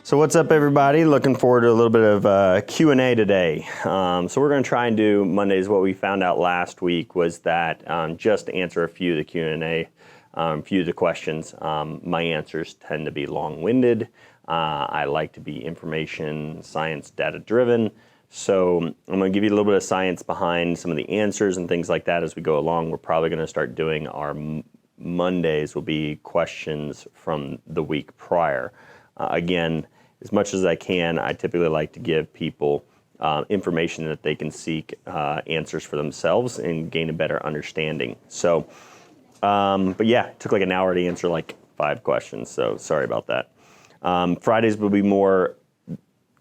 So what's up, everybody? Looking forward to a little bit of Q&A today. So we're going to try and do Mondays. What we found out last week was that just to answer a few of the Q&A, a few of the questions, my answers tend to be long-winded. I like to be information, science, data-driven. So I'm going to give you a little bit of science behind some of the answers and things like that as we go along. We're probably going to start doing our Mondays will be questions from the week prior. Again, as much as I can, I typically like to give people information that they can seek answers for themselves and gain a better understanding. So, but yeah, it took like an hour to answer like 5 questions, so sorry about that. Fridays will be more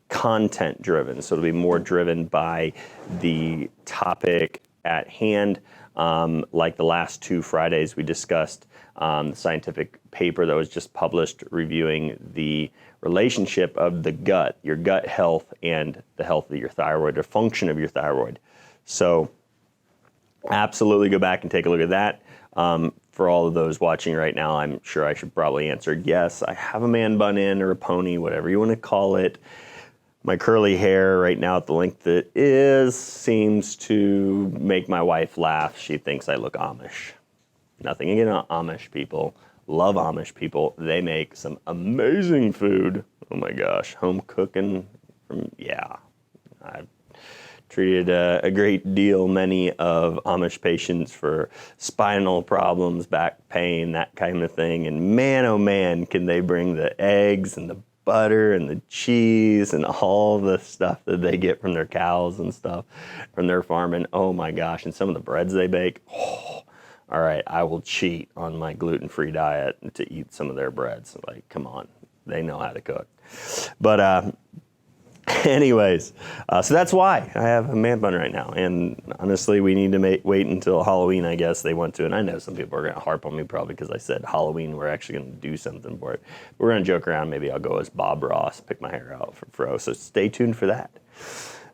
content driven, so it'll be more driven by the topic at hand. Like the last 2 Fridays, we discussed the scientific paper that was just published reviewing the relationship of the gut, your gut health, and the health of your thyroid, the function of your thyroid. So absolutely go back and take a look at that. For all of those watching right now, I'm sure I should probably answer yes, I have a man bun in or a pony, whatever you want to call it. My curly hair right now at the length it is seems to make my wife laugh. She thinks I look Amish. Nothing against Amish people. Love Amish people. They make some amazing food. Oh my gosh, home cooking. Yeah, I've treated a great deal many of Amish patients for spinal problems, back pain, that kind of thing. And man, oh man, can they bring the eggs and the butter and the cheese and all the stuff that they get from their cows and stuff from their farm. And oh my gosh, and some of the breads they bake. Oh, all right, I will cheat on my gluten-free diet to eat some of their breads. Like, come on, they know how to cook. But anyways, so that's why I have a man bun right now. And honestly, we need to wait until Halloween, I guess they want to. And I know some people are going to harp on me probably because I said Halloween, we're actually going to do something for it. But we're going to joke around. Maybe I'll go as Bob Ross, pick my hair out for Fro. So stay tuned for that.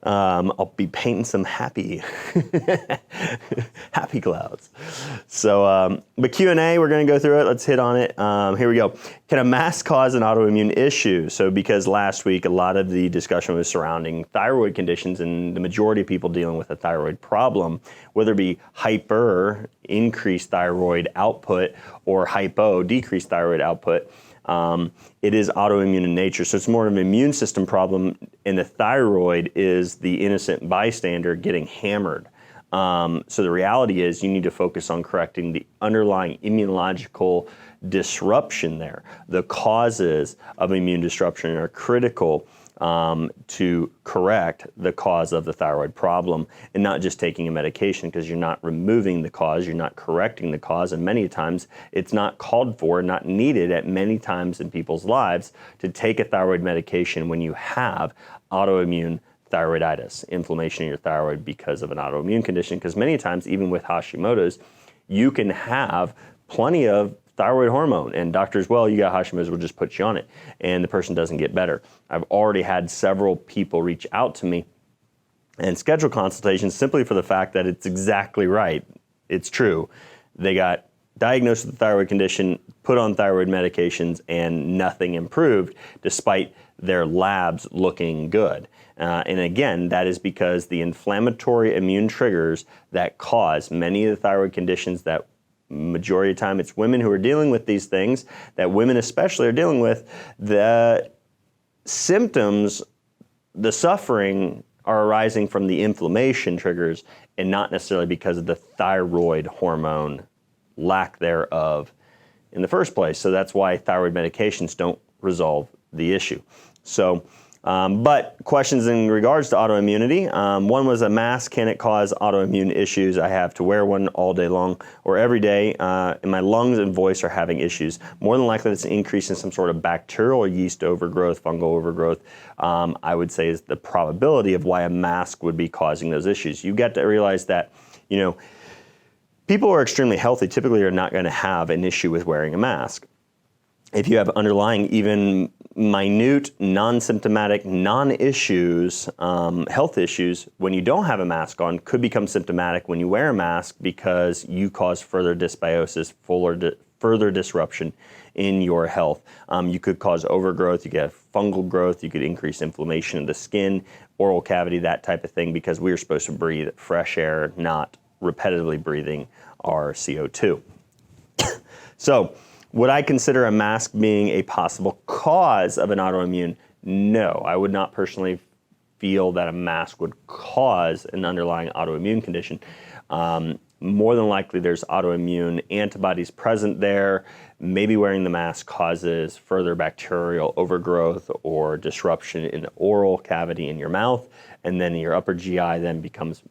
I'll be painting some happy clouds. So, but Q&A, we're going to go through it. Let's hit on it. Here we go. Can a mask cause an autoimmune issue? So because last week, a lot of the discussion was surrounding thyroid conditions and the majority of people dealing with a thyroid problem, whether it be hyper, increased thyroid output, or hypo, decreased thyroid output, it is autoimmune in nature. So it's more of an immune system problem, and the thyroid is the innocent bystander getting hammered. So the reality is you need to focus on correcting the underlying immunological disruption there. The causes of immune disruption are critical to correct the cause of the thyroid problem, and not just taking a medication, because you're not removing the cause, you're not correcting the cause, and many times it's not called for, not needed at many times in people's lives to take a thyroid medication when you have autoimmune thyroiditis, inflammation in your thyroid because of an autoimmune condition, because many times, even with Hashimoto's, you can have plenty of thyroid hormone, and doctors, well, you got Hashimoto's, we'll just put you on it, and the person doesn't get better. I've already had several people reach out to me and schedule consultations simply for the fact that it's exactly right. It's true. They got diagnosed with a thyroid condition, put on thyroid medications, and nothing improved despite their labs looking good. And again, that is because the inflammatory immune triggers that cause many of the thyroid conditions that majority of the time it's women who are dealing with these things, that women especially are dealing with, the symptoms, the suffering are arising from the inflammation triggers and not necessarily because of the thyroid hormone lack thereof in the first place. So that's why thyroid medications don't resolve the issue. So, but questions in regards to autoimmunity. One was a mask. Can it cause autoimmune issues? I have to wear one all day long or every day, and my lungs and voice are having issues. More than likely, it's an increase in some sort of bacterial or yeast overgrowth, fungal overgrowth. I would say is the probability of why a mask would be causing those issues. You got to realize that, you know, people who are extremely healthy typically are not going to have an issue with wearing a mask. If you have underlying, even minute, non-symptomatic, non-issues, health issues, when you don't have a mask on, could become symptomatic when you wear a mask because you cause further dysbiosis, further disruption in your health. You could cause overgrowth, you could have fungal growth, you could increase inflammation of the skin, oral cavity, that type of thing, because we are supposed to breathe fresh air, not repetitively breathing our CO2. So, would I consider a mask being a possible cause of an autoimmune? No, I would not personally feel that a mask would cause an underlying autoimmune condition. More than likely, there's autoimmune antibodies present there. Maybe wearing the mask causes further bacterial overgrowth or disruption in the oral cavity in your mouth, and then your upper GI then becomes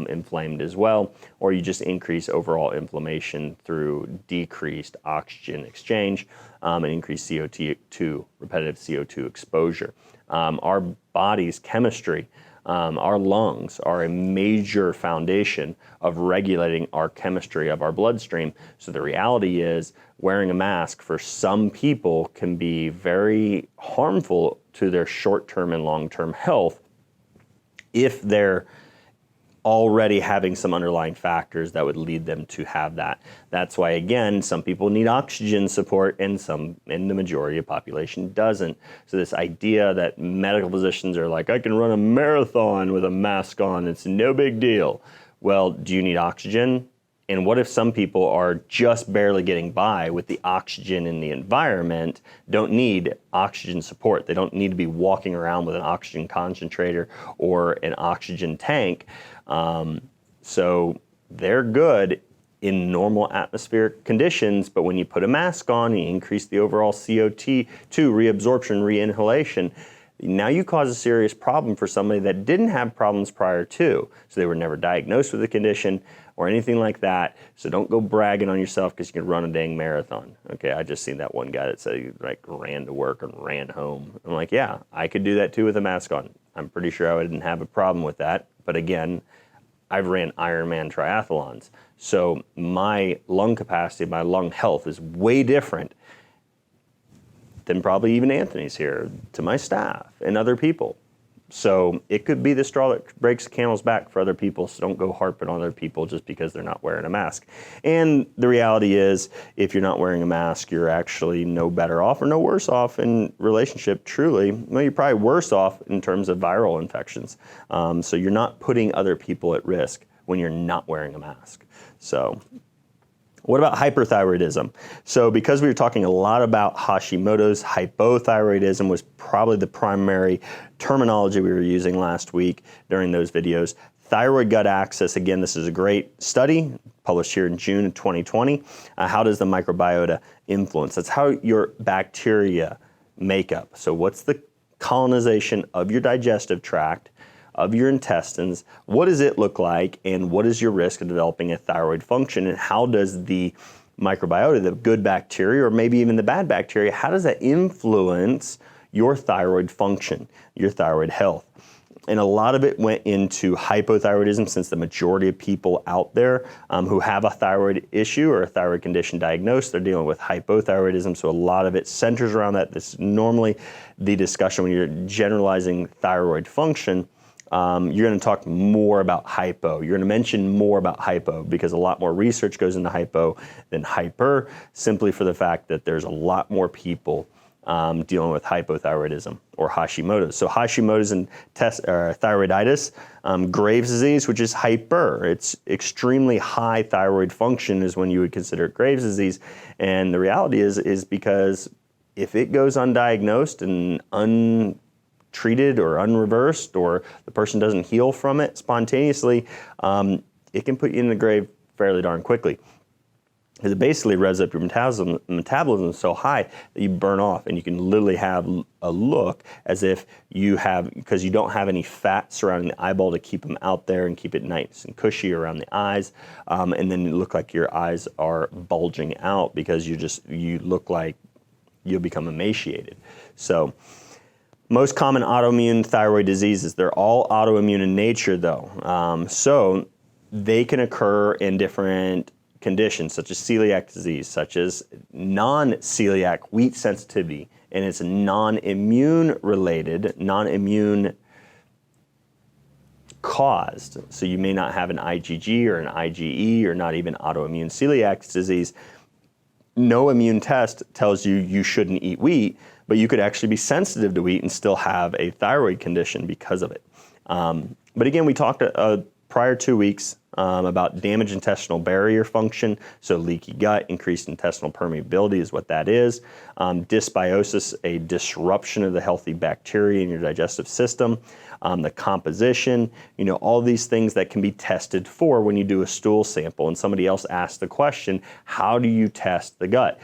inflamed as well, or you just increase overall inflammation through decreased oxygen exchange and increased CO2, repetitive CO2 exposure. Our body's chemistry, our lungs are a major foundation of regulating our chemistry of our bloodstream. So the reality is wearing a mask for some people can be very harmful to their short-term and long-term health if they're already having some underlying factors that would lead them to have that. That's why, again, some people need oxygen support and the majority of the population doesn't. So this idea that medical physicians are like, I can run a marathon with a mask on, it's no big deal. Well, do you need oxygen? And what if some people are just barely getting by with the oxygen in the environment, don't need oxygen support? They don't need to be walking around with an oxygen concentrator or an oxygen tank. So they're good in normal atmospheric conditions, but when you put a mask on, you increase the overall CO2 reabsorption, re-inhalation, now you cause a serious problem for somebody that didn't have problems prior to. So they were never diagnosed with the condition or anything like that. So don't go bragging on yourself because you can run a dang marathon. Okay, I just seen that one guy that said he like ran to work and ran home. I'm like, yeah, I could do that too with a mask on. I'm pretty sure I wouldn't have a problem with that. But again, I've ran Ironman triathlons. So my lung capacity, my lung health is way different than probably even Anthony's here, to my staff and other people. So it could be the straw that breaks the camel's back for other people, so don't go harping on other people just because they're not wearing a mask. And the reality is, if you're not wearing a mask, you're actually no better off or no worse off in relationship, truly. Well, you're probably worse off in terms of viral infections. So you're not putting other people at risk when you're not wearing a mask. So what about hyperthyroidism? So because we were talking a lot about Hashimoto's, hypothyroidism was probably the primary terminology we were using last week during those videos. Thyroid Gut Access, again, this is a great study published here in June of 2020. How does the microbiota influence? That's how your bacteria make up. So what's the colonization of your digestive tract, of your intestines? What does it look like, and what is your risk of developing a thyroid function, and how does the microbiota, the good bacteria or maybe even the bad bacteria, how does that influence your thyroid function, your thyroid health? And a lot of it went into hypothyroidism, since the majority of people out there who have a thyroid issue or a thyroid condition diagnosed, they're dealing with hypothyroidism. So a lot of it centers around that. This is normally the discussion when you're generalizing thyroid function. You're going to talk more about hypo. You're going to mention more about hypo because a lot more research goes into hypo than hyper, simply for the fact that there's a lot more people dealing with hypothyroidism or Hashimoto's. So Hashimoto's and thyroiditis, Graves' disease, which is hyper. It's extremely high thyroid function is when you would consider it Graves' disease. And the reality is because if it goes undiagnosed and untreated or unreversed, or the person doesn't heal from it spontaneously, it can put you in the grave fairly darn quickly. Because it basically revs up your metabolism is so high that you burn off, and you can literally have a look as if you have, because you don't have any fat surrounding the eyeball to keep them out there and keep it nice and cushy around the eyes, and then you look like your eyes are bulging out because you look like you'll become emaciated. So most common autoimmune thyroid diseases, they're all autoimmune in nature though. So they can occur in different conditions, such as celiac disease, such as non-celiac wheat sensitivity, and it's non-immune related, non-immune caused. So you may not have an IgG or an IgE or not even autoimmune celiac disease. no immune test tells you you shouldn't eat wheat, but you could actually be sensitive to wheat and still have a thyroid condition because of it. But again, we talked prior 2 weeks about damaged intestinal barrier function. So leaky gut, increased intestinal permeability is what that is. Dysbiosis, a disruption of the healthy bacteria in your digestive system. The composition, all these things that can be tested for when you do a stool sample. And somebody else asked the question, how do you test the gut?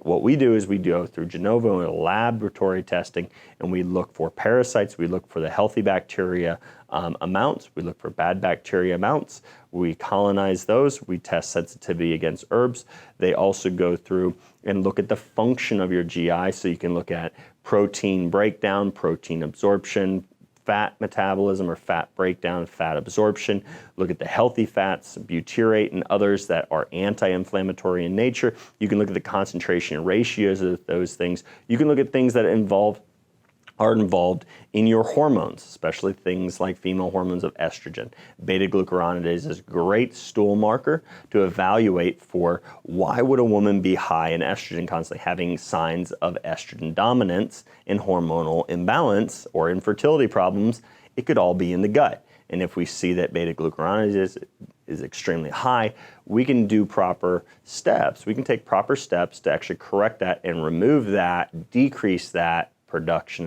What we do is we go through de novo laboratory testing, and we look for parasites, we look for the healthy bacteria amounts, we look for bad bacteria amounts, we colonize those, we test sensitivity against herbs. They also go through and look at the function of your GI, so you can look at protein breakdown, protein absorption, fat metabolism or fat breakdown, fat absorption. Look at the healthy fats, butyrate and others that are anti-inflammatory in nature. You can look at the concentration ratios of those things. You can look at things that are involved in your hormones, especially things like female hormones of estrogen. Beta-glucuronidase is a great stool marker to evaluate for why would a woman be high in estrogen, constantly having signs of estrogen dominance and hormonal imbalance or infertility problems. It could all be in the gut. And if we see that beta-glucuronidase is extremely high, we can do proper steps. We can take proper steps to actually correct that and remove that, decrease that production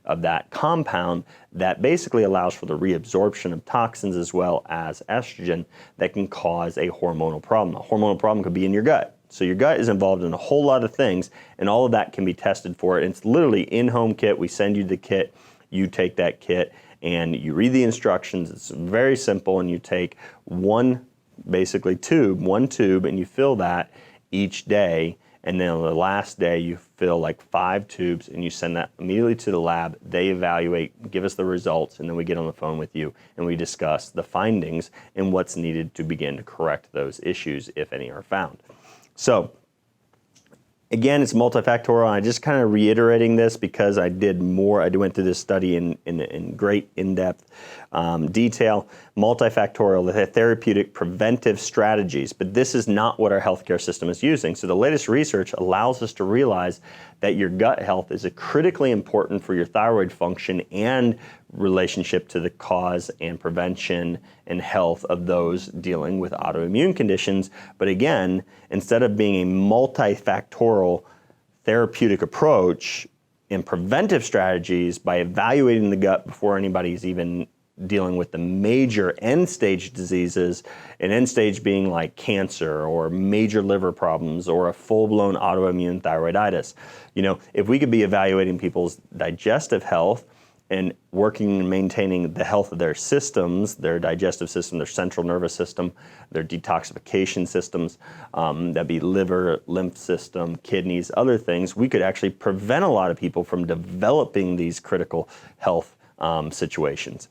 of that compound that basically allows for the reabsorption of toxins as well as estrogen that can cause a hormonal problem. A hormonal problem could be in your gut. So your gut is involved in a whole lot of things, and all of that can be tested for. And it's literally in-home kit. We send you the kit. You take that kit and you read the instructions. It's very simple, and you take one tube, and you fill that each day. And then on the last day, you fill like 5 tubes and you send that immediately to the lab. They evaluate, give us the results, and then we get on the phone with you and we discuss the findings and what's needed to begin to correct those issues if any are found. So again, it's multifactorial. I'm just kind of reiterating this because I went through this study in great in-depth detail. Multifactorial, the therapeutic preventive strategies, but this is not what our healthcare system is using. So the latest research allows us to realize that your gut health is critically important for your thyroid function and relationship to the cause and prevention and health of those dealing with autoimmune conditions. But again, instead of being a multifactorial therapeutic approach in preventive strategies by evaluating the gut before anybody's even dealing with the major end-stage diseases, and end-stage being like cancer or major liver problems or a full-blown autoimmune thyroiditis. If we could be evaluating people's digestive health and working and maintaining the health of their systems, their digestive system, their central nervous system, their detoxification systems, that'd be liver, lymph system, kidneys, other things, we could actually prevent a lot of people from developing these critical health situations.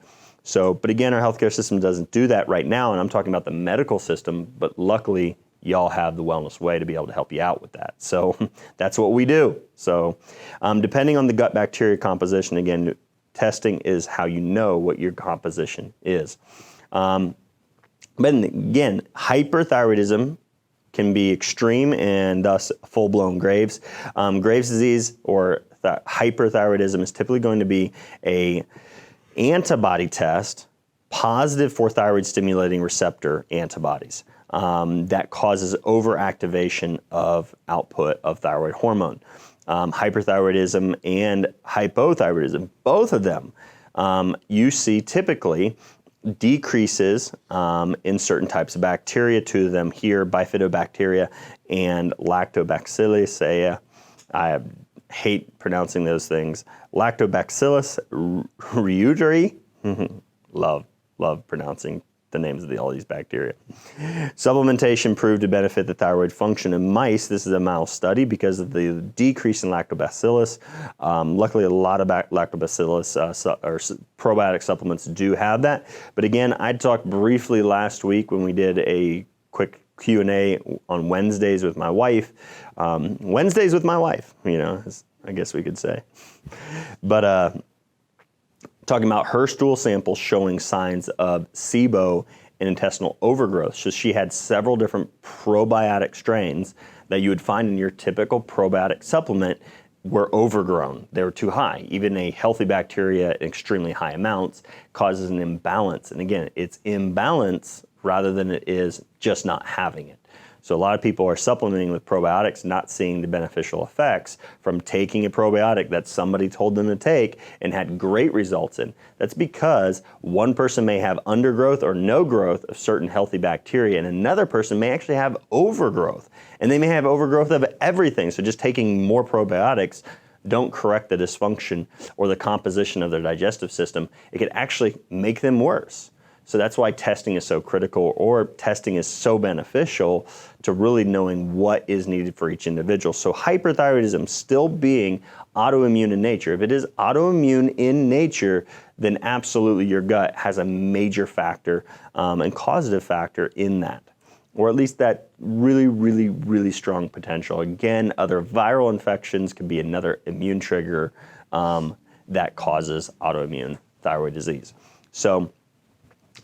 But again, our healthcare system doesn't do that right now, and I'm talking about the medical system, but luckily y'all have the Wellness Way to be able to help you out with that. So that's what we do. So depending on the gut bacteria composition, again, testing is how you know what your composition is. But again, hyperthyroidism can be extreme and thus full-blown Graves. Graves' disease or hyperthyroidism is typically going to be a antibody test positive for thyroid stimulating receptor antibodies that causes overactivation of output of thyroid hormone. Hyperthyroidism and hypothyroidism, both of them, you see typically decreases in certain types of bacteria. 2 of them here, bifidobacteria and lactobacillus. I hate pronouncing those things. Lactobacillus reuteri. love pronouncing the names of all these bacteria. Supplementation proved to benefit the thyroid function in mice. This is a mouse study because of the decrease in lactobacillus. Luckily, a lot of lactobacillus or probiotic supplements do have that. But again, I talked briefly last week when we did a quick Q&A on Wednesdays with my wife. Wednesdays with my wife, I guess we could say. But talking about her stool samples showing signs of SIBO and intestinal overgrowth. So she had several different probiotic strains that you would find in your typical probiotic supplement were overgrown. They were too high. Even a healthy bacteria in extremely high amounts causes an imbalance. And again, it's imbalance rather than it is just not having it. So a lot of people are supplementing with probiotics, not seeing the beneficial effects from taking a probiotic that somebody told them to take and had great results in. That's because one person may have undergrowth or no growth of certain healthy bacteria, and another person may actually have overgrowth. And they may have overgrowth of everything. So just taking more probiotics don't correct the dysfunction or the composition of their digestive system. It could actually make them worse. So that's why testing is so critical, or testing is so beneficial to really knowing what is needed for each individual. So hyperthyroidism still being autoimmune in nature. If it is autoimmune in nature, then absolutely your gut has a major factor and causative factor in that, or at least that really, really, really strong potential. Again, other viral infections could be another immune trigger that causes autoimmune thyroid disease. So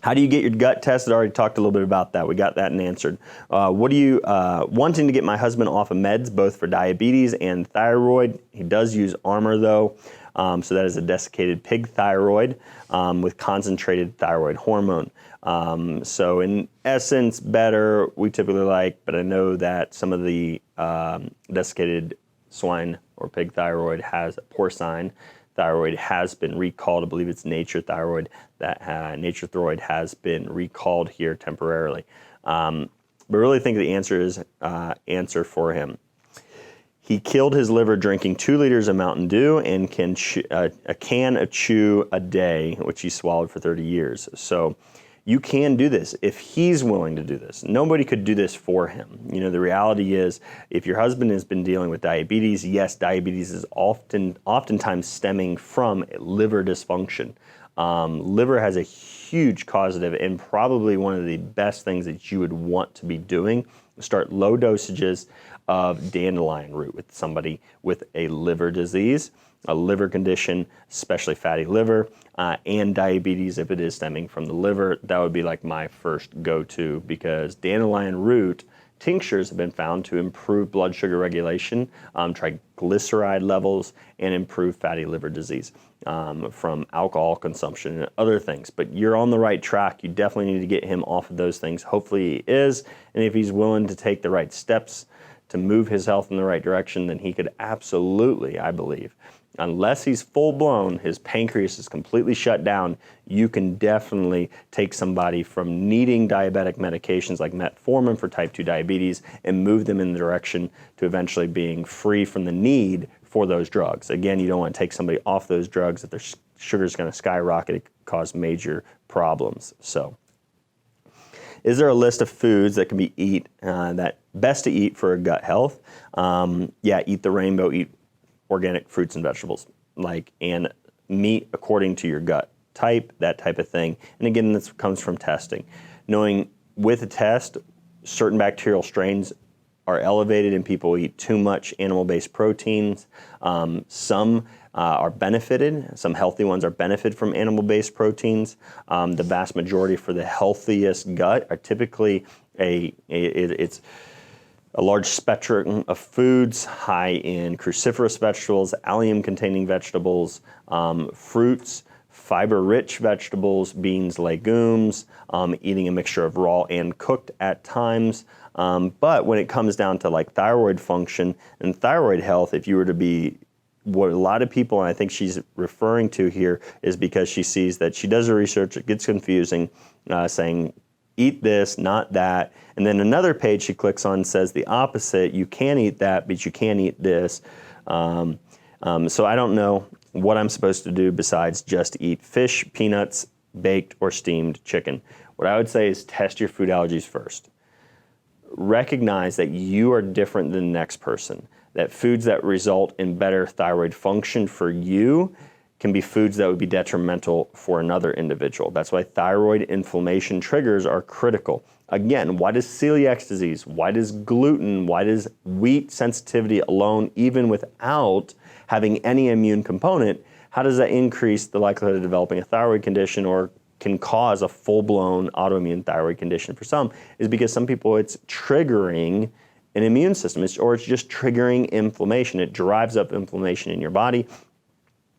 how do you get your gut tested? I already talked a little bit about that. We got that and answered. What do you, wanting to get my husband off of meds, both for diabetes and thyroid. He does use Armour though. So that is a desiccated pig thyroid with concentrated thyroid hormone. So in essence, better, we typically like, but I know that some of the desiccated swine or pig thyroid has porcine thyroid has been recalled. I believe it's Nature Thyroid. That Nature Thyroid has been recalled here temporarily. But I really think the answer is answer for him. He killed his liver drinking 2 liters of Mountain Dew and can a can of chew a day, which he swallowed for 30 years. So you can do this if he's willing to do this. Nobody could do this for him. You know, the reality is if your husband has been dealing with diabetes, yes, diabetes is oftentimes stemming from liver dysfunction. Liver has a huge causative, and probably one of the best things that you would want to be doing, start low dosages of dandelion root with somebody with a liver disease, a liver condition, especially fatty liver, and diabetes if it is stemming from the liver. That would be like my first go-to, because dandelion root tinctures have been found to improve blood sugar regulation, triglyceride levels, and improve fatty liver disease from alcohol consumption and other things. But you're on the right track. You definitely need to get him off of those things. Hopefully he is, and if he's willing to take the right steps to move his health in the right direction, then he could absolutely, I believe, unless he's full-blown, his pancreas is completely shut down, you can definitely take somebody from needing diabetic medications like metformin for type 2 diabetes and move them in the direction to eventually being free from the need for those drugs. Again, you don't want to take somebody off those drugs if their sugar is going to skyrocket. It could cause major problems. So, is there a list of foods that can be that best to eat for gut health? Yeah, eat the rainbow, eat organic fruits and vegetables, and meat according to your gut type, that type of thing. And again, this comes from testing. Knowing with a test, certain bacterial strains are elevated and people eat too much animal-based proteins. Some are benefited. Some healthy ones are benefited from animal-based proteins. The vast majority for the healthiest gut are typically it's a large spectrum of foods, high in cruciferous vegetables, allium-containing vegetables, fruits, fiber-rich vegetables, beans, legumes, eating a mixture of raw and cooked at times. But when it comes down to like thyroid function and thyroid health, if you were to be what a lot of people, and I think she's referring to here, is because she sees that she does her research, it gets confusing, saying, eat this, not that. And then another page she clicks on says the opposite. You can eat that, but you can't eat this. So I don't know what I'm supposed to do besides just eat fish, peanuts, baked, or steamed chicken. What I would say is test your food allergies first. Recognize that you are different than the next person, that foods that result in better thyroid function for you can be foods that would be detrimental for another individual. That's why thyroid inflammation triggers are critical. Again, why does celiac disease, why does gluten, why does wheat sensitivity alone, even without having any immune component, how does that increase the likelihood of developing a thyroid condition or can cause a full-blown autoimmune thyroid condition for some is because some people it's triggering an immune system, or it's just triggering inflammation. It drives up inflammation in your body.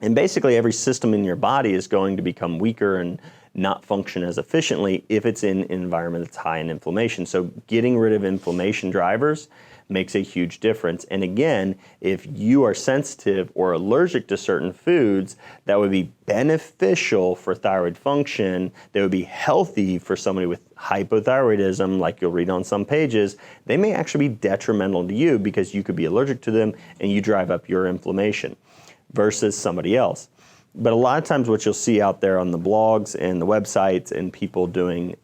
And basically every system in your body is going to become weaker and not function as efficiently if it's in an environment that's high in inflammation. So getting rid of inflammation drivers makes a huge difference. And again, if you are sensitive or allergic to certain foods that would be beneficial for thyroid function, that would be healthy for somebody with hypothyroidism, like you'll read on some pages, they may actually be detrimental to you because you could be allergic to them and you drive up your inflammation versus somebody else. But a lot of times what you'll see out there on the blogs and the websites and people doing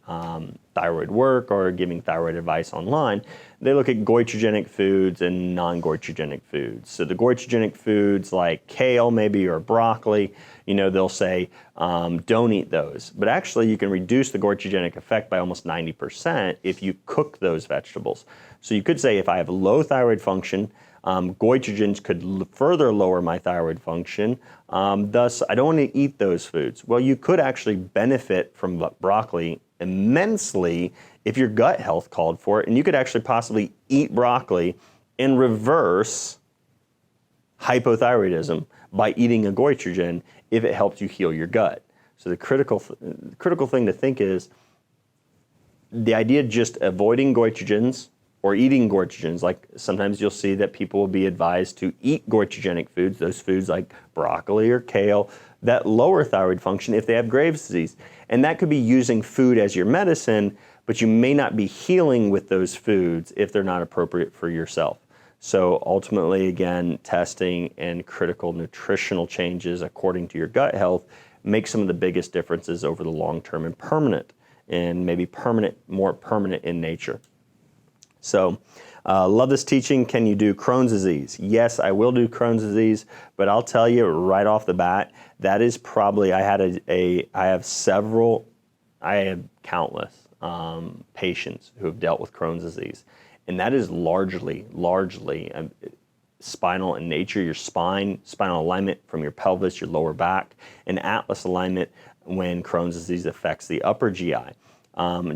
thyroid work or giving thyroid advice online, they look at goitrogenic foods and non-goitrogenic foods. So the goitrogenic foods like kale maybe or broccoli, they'll say don't eat those. But actually you can reduce the goitrogenic effect by almost 90% if you cook those vegetables. So you could say if I have low thyroid function, goitrogens could further lower my thyroid function, thus I don't want to eat those foods. Well, you could actually benefit from broccoli immensely if your gut health called for it, and you could actually possibly eat broccoli and reverse hypothyroidism by eating a goitrogen if it helps you heal your gut. So the critical thing to think is the idea of just avoiding goitrogens or eating goitrogens. Like sometimes you'll see that people will be advised to eat goitrogenic foods, those foods like broccoli or kale, that lower thyroid function if they have Graves' disease. And that could be using food as your medicine, but you may not be healing with those foods if they're not appropriate for yourself. So ultimately, again, testing and critical nutritional changes according to your gut health make some of the biggest differences over the long term and permanent, and maybe more permanent in nature. So, love this teaching. Can you do Crohn's disease? Yes, I will do Crohn's disease, but I'll tell you right off the bat, that is probably, I have countless patients who have dealt with Crohn's disease, and that is largely spinal in nature. Your spinal alignment from your pelvis, your lower back, and atlas alignment when Crohn's disease affects the upper GI.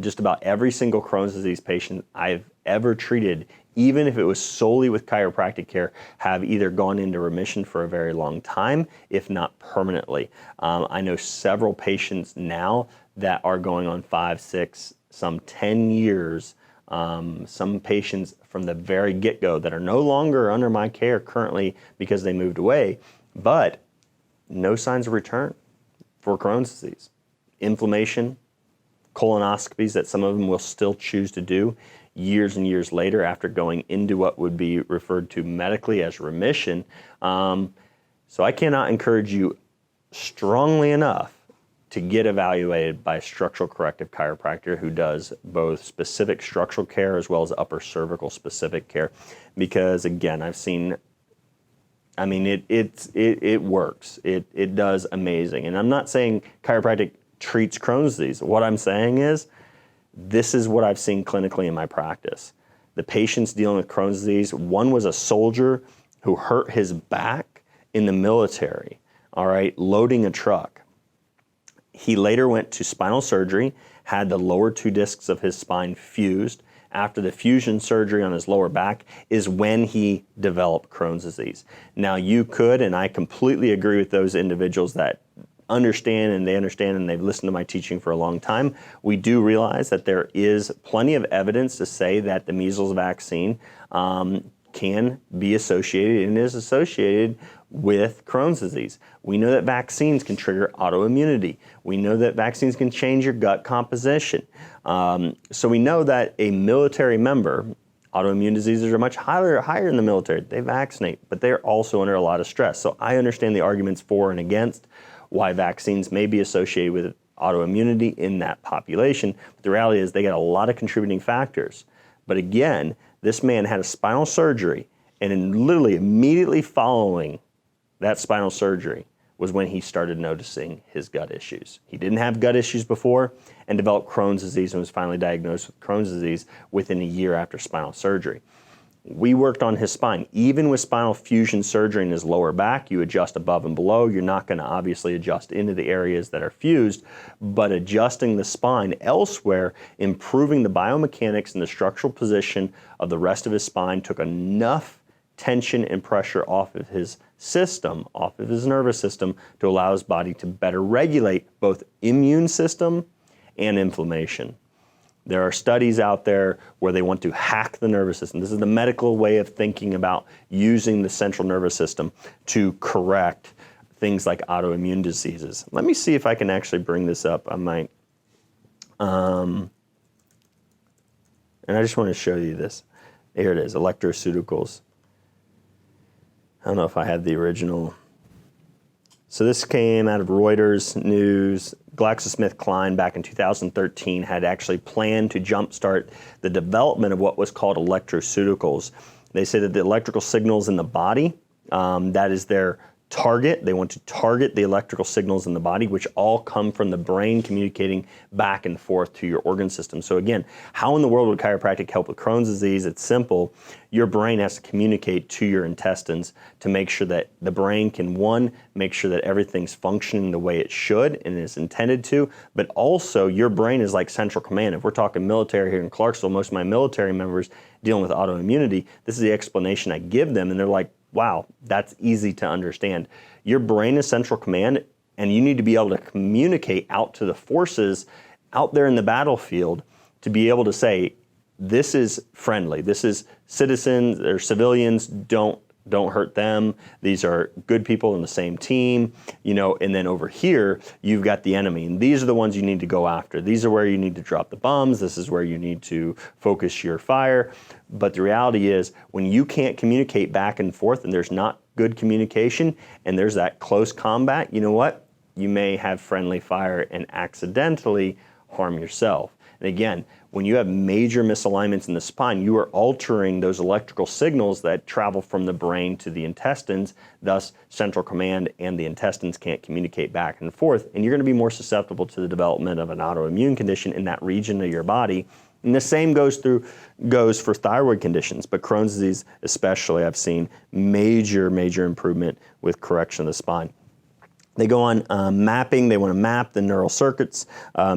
Just about every single Crohn's disease patient I've ever treated, even if it was solely with chiropractic care, have either gone into remission for a very long time, if not permanently. I know several patients now that are going on 5, 6, some 10 years. Some patients from the very get-go that are no longer under my care currently because they moved away, but no signs of return for Crohn's disease. Inflammation, colonoscopies that some of them will still choose to do years and years later after going into what would be referred to medically as remission. So I cannot encourage you strongly enough to get evaluated by a structural corrective chiropractor who does both specific structural care as well as upper cervical specific care. Because again, I've seen, it works. It does amazing. And I'm not saying chiropractic treats Crohn's disease. What I'm saying is, this is what I've seen clinically in my practice. The patients dealing with Crohn's disease, one was a soldier who hurt his back in the military, loading a truck. He later went to spinal surgery, had the lower 2 discs of his spine fused. After the fusion surgery on his lower back is when he developed Crohn's disease. Now you could, and I completely agree with those individuals that understand and they've listened to my teaching for a long time. We do realize that there is plenty of evidence to say that the measles vaccine can be associated and is associated with Crohn's disease. We know that vaccines can trigger autoimmunity. We know that vaccines can change your gut composition. So we know that a military member, autoimmune diseases are much higher in the military. They vaccinate, but they're also under a lot of stress. So I understand the arguments for and against why vaccines may be associated with autoimmunity in that population. But the reality is they got a lot of contributing factors. But again, this man had a spinal surgery, and literally immediately following that spinal surgery was when he started noticing his gut issues. He didn't have gut issues before and developed Crohn's disease and was finally diagnosed with Crohn's disease within a year after spinal surgery. We worked on his spine. Even with spinal fusion surgery in his lower back, you adjust above and below. You're not going to obviously adjust into the areas that are fused, but adjusting the spine elsewhere, improving the biomechanics and the structural position of the rest of his spine, took enough tension and pressure off of his system, off of his nervous system, to allow his body to better regulate both immune system and inflammation. There are studies out there where they want to hack the nervous system. This is the medical way of thinking about using the central nervous system to correct things like autoimmune diseases. Let me see if I can actually bring this up. I might. And I just want to show you this. Here it is, Electroceuticals. I don't know if I had the original. So this came out of Reuters News. GlaxoSmithKline back in 2013 had actually planned to jumpstart the development of what was called electroceuticals. They say that the electrical signals in the body, that is their target. They want to target the electrical signals in the body, which all come from the brain communicating back and forth to your organ system. So again, how in the world would chiropractic help with Crohn's disease? It's simple. Your brain has to communicate to your intestines to make sure that the brain can, one, make sure that everything's functioning the way it should and is intended to, but also your brain is like central command. If we're talking military here in Clarksville, most of my military members dealing with autoimmunity, this is the explanation I give them, and they're like, wow, that's easy to understand. Your brain is central command, and you need to be able to communicate out to the forces out there in the battlefield to be able to say, this is friendly, this is citizens or civilians, don't hurt them. These are good people in the same team, and then over here, you've got the enemy. And these are the ones you need to go after. These are where you need to drop the bombs. This is where you need to focus your fire. But the reality is, when you can't communicate back and forth and there's not good communication and there's that close combat, you know what? You may have friendly fire and accidentally harm yourself. And again, when you have major misalignments in the spine, you are altering those electrical signals that travel from the brain to the intestines, thus central command and the intestines can't communicate back and forth, and you're going to be more susceptible to the development of an autoimmune condition in that region of your body. And the same goes for thyroid conditions, but Crohn's disease especially, I've seen major improvement with correction of the spine. They go on mapping. They want to map the neural circuits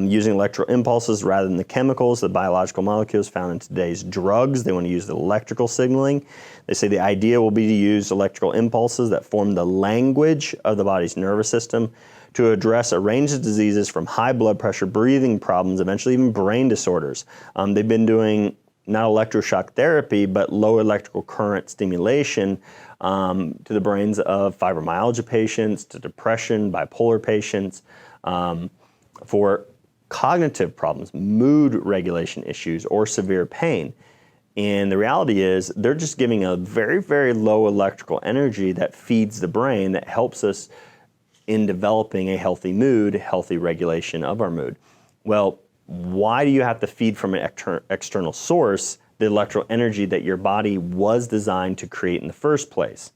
using electrical impulses rather than the chemicals, the biological molecules found in today's drugs. They want to use the electrical signaling. They say the idea will be to use electrical impulses that form the language of the body's nervous system to address a range of diseases from high blood pressure, breathing problems, eventually even brain disorders. They've been doing not electroshock therapy, but low electrical current stimulation to the brains of fibromyalgia patients, to depression, bipolar patients, for cognitive problems, mood regulation issues, or severe pain. And the reality is they're just giving a very low electrical energy that feeds the brain that helps us in developing a healthy mood, healthy regulation of our mood. Well, why do you have to feed from an external source the electrical energy that your body was designed to create in the first place?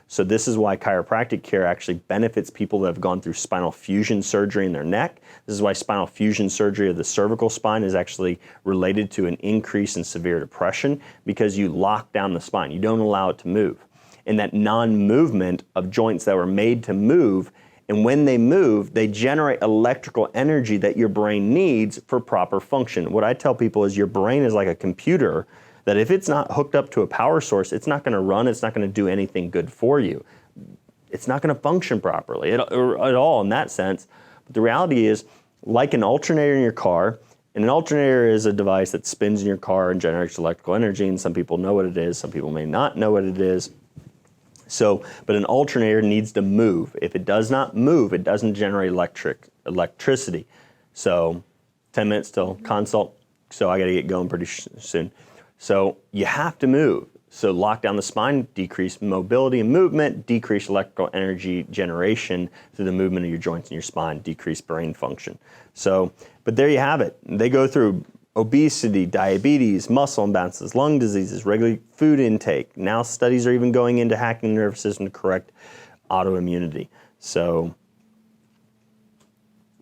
So this is why chiropractic care actually benefits people that have gone through spinal fusion surgery in their neck. This is why spinal fusion surgery of the cervical spine is actually related to an increase in severe depression, because you lock down the spine. You don't allow it to move. And that non-movement of joints that were made to move, and when they move, they generate electrical energy that your brain needs for proper function. What I tell people is your brain is like a computer that if it's not hooked up to a power source, it's not going to run, it's not going to do anything good for you. It's not going to function properly at all in that sense. But the reality is, like an alternator in your car, and an alternator is a device that spins in your car and generates electrical energy, and some people know what it is, some people may not know what it is. So, but an alternator needs to move. If it does not move, it doesn't generate electricity. So 10 minutes till consult, so I got to get going pretty soon. So you have to move. So lock down the spine, decrease mobility and movement, decrease electrical energy generation through the movement of your joints and your spine, decrease brain function. So, but there you have it. They go through obesity, diabetes, muscle imbalances, lung diseases, regular food intake. Now studies are even going into hacking the nervous system to correct autoimmunity. So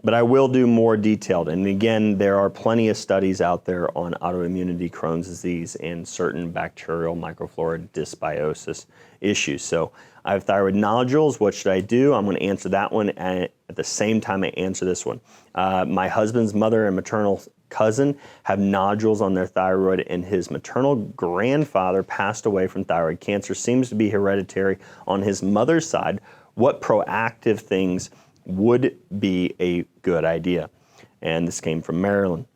But I will do more detailed. And again, there are plenty of studies out there on autoimmunity, Crohn's disease, and certain bacterial microflora dysbiosis issues. So I have thyroid nodules. What should I do? I'm going to answer that one at the same time I answer this one. My husband's mother and maternal cousin have nodules on their thyroid, and his maternal grandfather passed away from thyroid cancer. Seems to be hereditary on his mother's side. What proactive things would be a good idea? And this came from Maryland.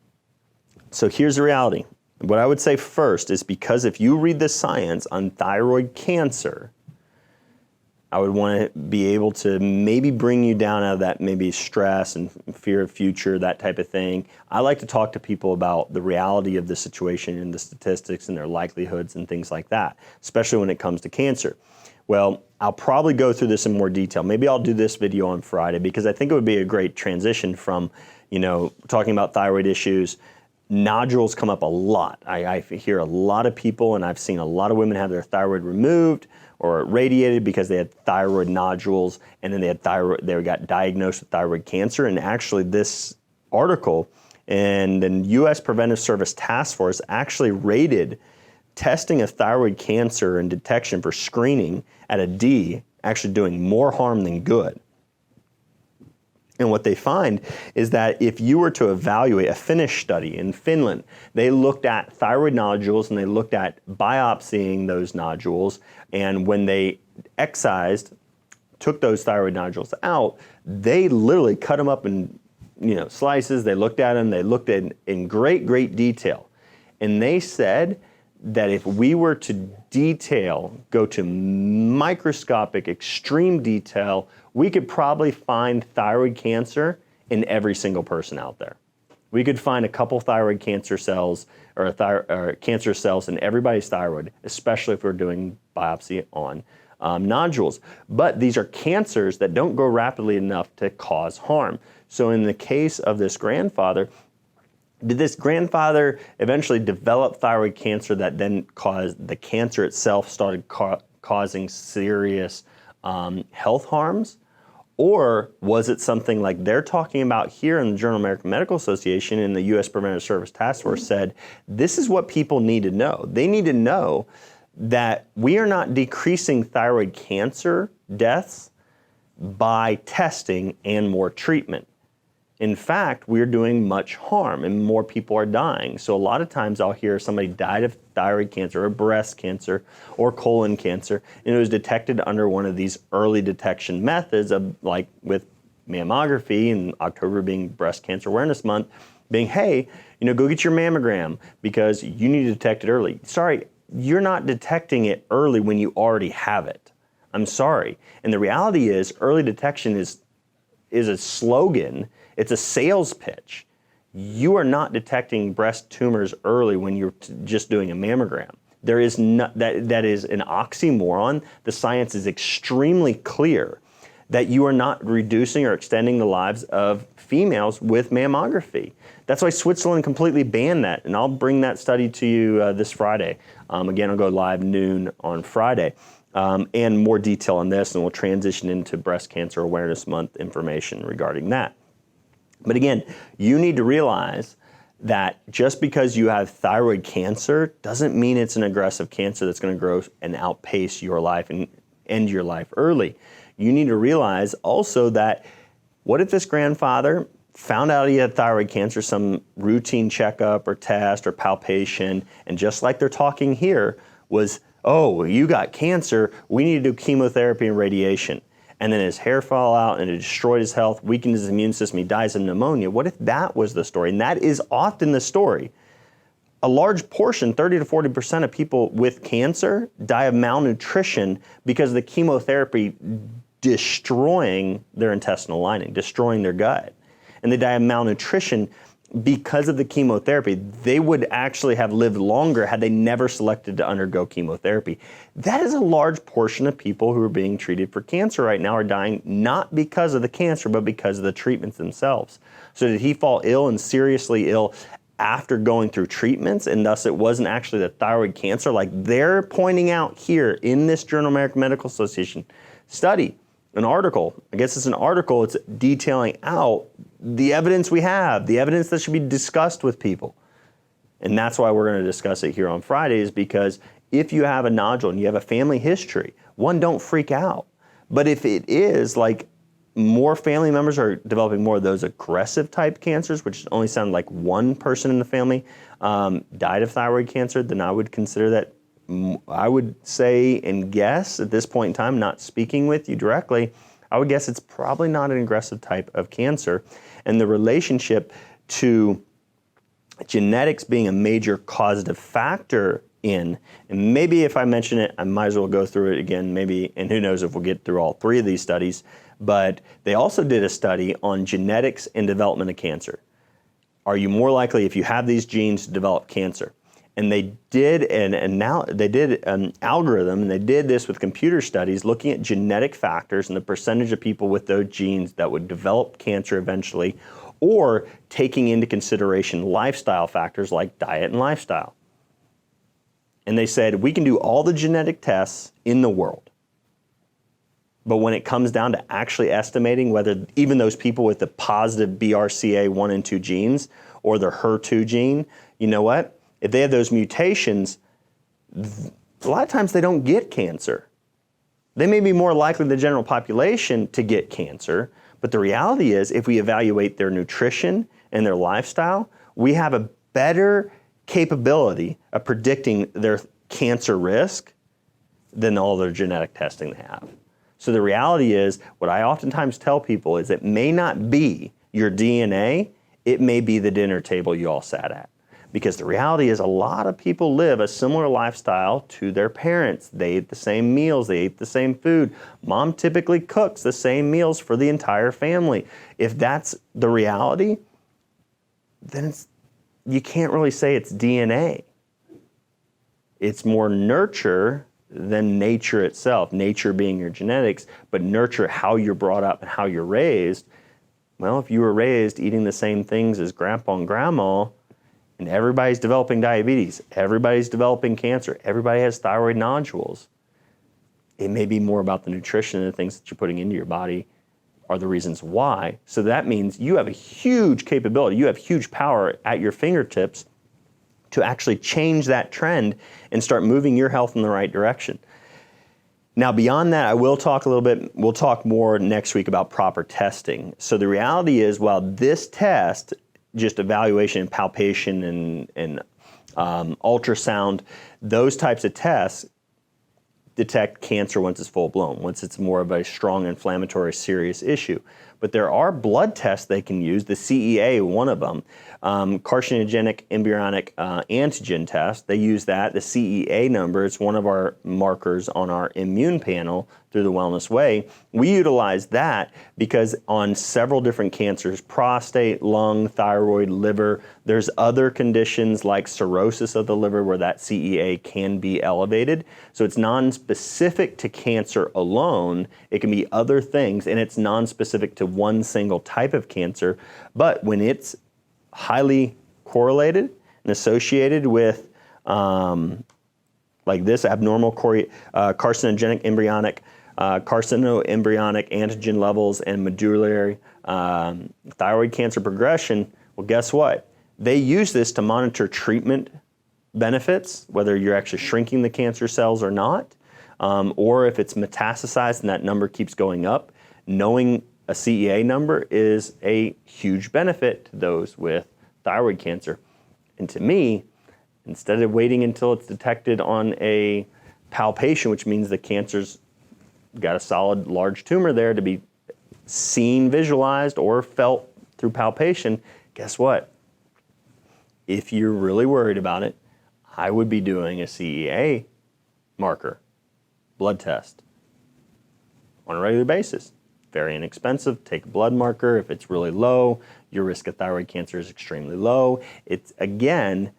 So here's the reality. What I would say first is, because if you read the science on thyroid cancer, I would want to be able to maybe bring you down out of that maybe stress and fear of future, that type of thing. I like to talk to people about the reality of the situation and the statistics and their likelihoods and things like that, especially when it comes to cancer. Well, I'll probably go through this in more detail. Maybe I'll do this video on Friday, because I think it would be a great transition from, talking about thyroid issues. Nodules come up a lot. I hear a lot of people, and I've seen a lot of women have their thyroid removed or radiated because they had thyroid nodules, and then they got diagnosed with thyroid cancer. And actually, this article and the U.S. Preventive Service Task Force actually rated testing of thyroid cancer and detection for screening at a D, actually doing more harm than good. And what they find is that if you were to evaluate a Finnish study in Finland, they looked at thyroid nodules and they looked at biopsying those nodules. And when they excised, took those thyroid nodules out, they literally cut them up in slices. They looked at them. They looked at in great detail. And they said that if we were to go to microscopic, extreme detail, we could probably find thyroid cancer in every single person out there. We could find a couple thyroid cancer cells or cancer cells in everybody's thyroid, especially if we're doing biopsy on nodules. But these are cancers that don't grow rapidly enough to cause harm. So in the case of this grandfather, did this grandfather eventually develop thyroid cancer that then caused the cancer itself started causing serious health harms? Or was it something like they're talking about here in the Journal of American Medical Association and the U.S. Preventive Service Task Force said, this is what people need to know. They need to know that we are not decreasing thyroid cancer deaths by testing and more treatment. In fact, we're doing much harm and more people are dying. So a lot of times I'll hear somebody died of thyroid cancer or breast cancer or colon cancer, and it was detected under one of these early detection methods of, like with mammography, and October being Breast Cancer Awareness Month, being, hey, go get your mammogram because you need to detect it early. Sorry, you're not detecting it early when you already have it. I'm sorry. And the reality is early detection is a slogan. It's a sales pitch. You are not detecting breast tumors early when you're just doing a mammogram. There is that is an oxymoron. The science is extremely clear that you are not reducing or extending the lives of females with mammography. That's why Switzerland completely banned that, and I'll bring that study to you this Friday. Again, I'll go live noon on Friday. And more detail on this, and we'll transition into Breast Cancer Awareness Month information regarding that. But again, you need to realize that just because you have thyroid cancer doesn't mean it's an aggressive cancer that's going to grow and outpace your life and end your life early. You need to realize also that, what if this grandfather found out he had thyroid cancer, some routine checkup or test or palpation, and just like they're talking here was, oh, you got cancer, we need to do chemotherapy and radiation. And then his hair fell out and it destroyed his health, weakened his immune system, he dies of pneumonia. What if that was the story? And that is often the story. A large portion, 30 to 40% of people with cancer die of malnutrition because of the chemotherapy destroying their intestinal lining, destroying their gut. And they die of malnutrition because of the chemotherapy. They would actually have lived longer had they never selected to undergo chemotherapy. That is a large portion of people who are being treated for cancer right now are dying not because of the cancer, but because of the treatments themselves. So did he fall ill and seriously ill after going through treatments, and thus it wasn't actually the thyroid cancer like they're pointing out here in this Journal of American Medical Association study, an article. I guess it's an article. It's detailing out the evidence we have, the evidence that should be discussed with people. And that's why we're going to discuss it here on Fridays, because if you have a nodule and you have a family history, one, don't freak out. But if it is like more family members are developing more of those aggressive type cancers, which only sound like one person in the family died of thyroid cancer, then I would consider that, I would say and guess at this point in time, not speaking with you directly, I would guess it's probably not an aggressive type of cancer. And the relationship to genetics being a major causative factor in, and maybe if I mention it, I might as well go through it again, maybe, and who knows if we'll get through all three of these studies, but they also did a study on genetics and development of cancer. Are you more likely, if you have these genes, to develop cancer? And they did an algorithm, and they did this with computer studies looking at genetic factors and the percentage of people with those genes that would develop cancer eventually, or taking into consideration lifestyle factors like diet and lifestyle. And they said, we can do all the genetic tests in the world, but when it comes down to actually estimating whether even those people with the positive BRCA1 and 2 genes or the HER2 gene, you know what? If they have those mutations, a lot of times they don't get cancer. They may be more likely than the general population to get cancer, but the reality is if we evaluate their nutrition and their lifestyle, we have a better capability of predicting their cancer risk than all their genetic testing they have. So the reality is, what I oftentimes tell people is it may not be your DNA, it may be the dinner table you all sat at. Because the reality is a lot of people live a similar lifestyle to their parents. They ate the same meals, they ate the same food. Mom typically cooks the same meals for the entire family. If that's the reality, then you can't really say it's DNA. It's more nurture than nature itself. Nature being your genetics, but nurture how you're brought up and how you're raised. Well, if you were raised eating the same things as grandpa and grandma, and everybody's developing diabetes, everybody's developing cancer, everybody has thyroid nodules, it may be more about the nutrition and the things that you're putting into your body are the reasons why. So that means you have a huge capability, you have huge power at your fingertips to actually change that trend and start moving your health in the right direction. Now, beyond that, I will talk a little bit, we'll talk more next week about proper testing. So the reality is, while this test, just evaluation and palpation and ultrasound, those types of tests detect cancer once it's full blown, once it's more of a strong inflammatory serious issue. But there are blood tests they can use, the CEA, one of them, carcinogenic embryonic antigen test. They use that, the CEA number, it's one of our markers on our immune panel through the Wellness Way. We utilize that because on several different cancers, prostate, lung, thyroid, liver, there's other conditions like cirrhosis of the liver where that CEA can be elevated. So it's non-specific to cancer alone. It can be other things, and it's non-specific to one single type of cancer. But when it's highly correlated and associated with like this abnormal carcinogenic embryonic, carcinoembryonic antigen levels and medullary thyroid cancer progression, well, guess what? They use this to monitor treatment benefits, whether you're actually shrinking the cancer cells or not, or if it's metastasized and that number keeps going up. Knowing a CEA number is a huge benefit to those with thyroid cancer. And to me, instead of waiting until it's detected on a palpation, which means the cancer's got a solid large tumor there to be seen, visualized, or felt through palpation, guess what? If you're really worried about it, I would be doing a CEA marker blood test on a regular basis. Very inexpensive. Take a blood marker. If it's really low, your risk of thyroid cancer is extremely low. It's, again,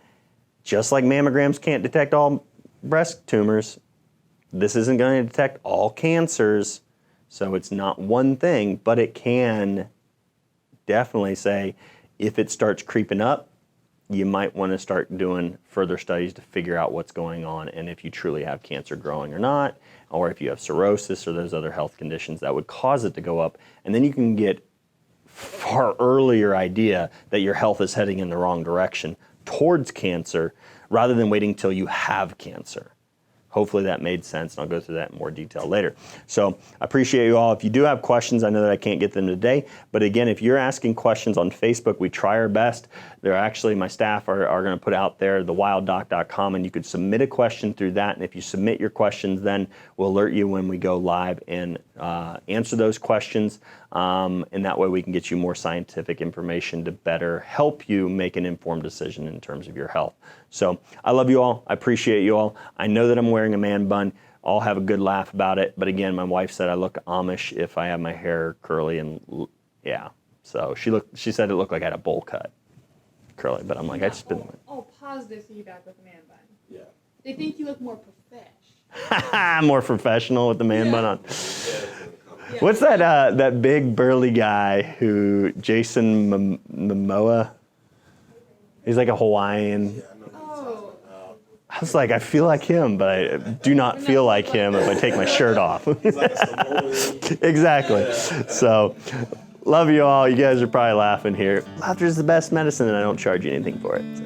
just like mammograms can't detect all breast tumors, this isn't going to detect all cancers, so it's not one thing, but it can definitely say if it starts creeping up, you might want to start doing further studies to figure out what's going on and if you truly have cancer growing or not, or if you have cirrhosis or those other health conditions that would cause it to go up. And then you can get far earlier idea that your health is heading in the wrong direction towards cancer rather than waiting till you have cancer. Hopefully that made sense, and I'll go through that in more detail later. So I appreciate you all. If you do have questions, I know that I can't get them today, but again, if you're asking questions on Facebook, we try our best. They're actually, my staff are going to put out there, thewilddoc.com, and you could submit a question through that, and if you submit your questions, then we'll alert you when we go live and answer those questions, and that way we can get you more scientific information to better help you make an informed decision in terms of your health. So I love you all. I appreciate you all. I know that I'm wearing a man bun. I'll have a good laugh about it. But again, my wife said I look Amish if I have my hair curly, and yeah. So she said it looked like I had a bowl cut, curly. But I'm like, I just been. Oh, positive feedback with the man bun. Yeah. They think you look more professional. More professional with the man bun on. Yeah. What's that big burly guy who Jason Momoa? He's like a Hawaiian. I was like, I feel like him, but I do not feel like him if I take my shirt off. Exactly. So, love you all. You guys are probably laughing here. Laughter is the best medicine, and I don't charge you anything for it. So.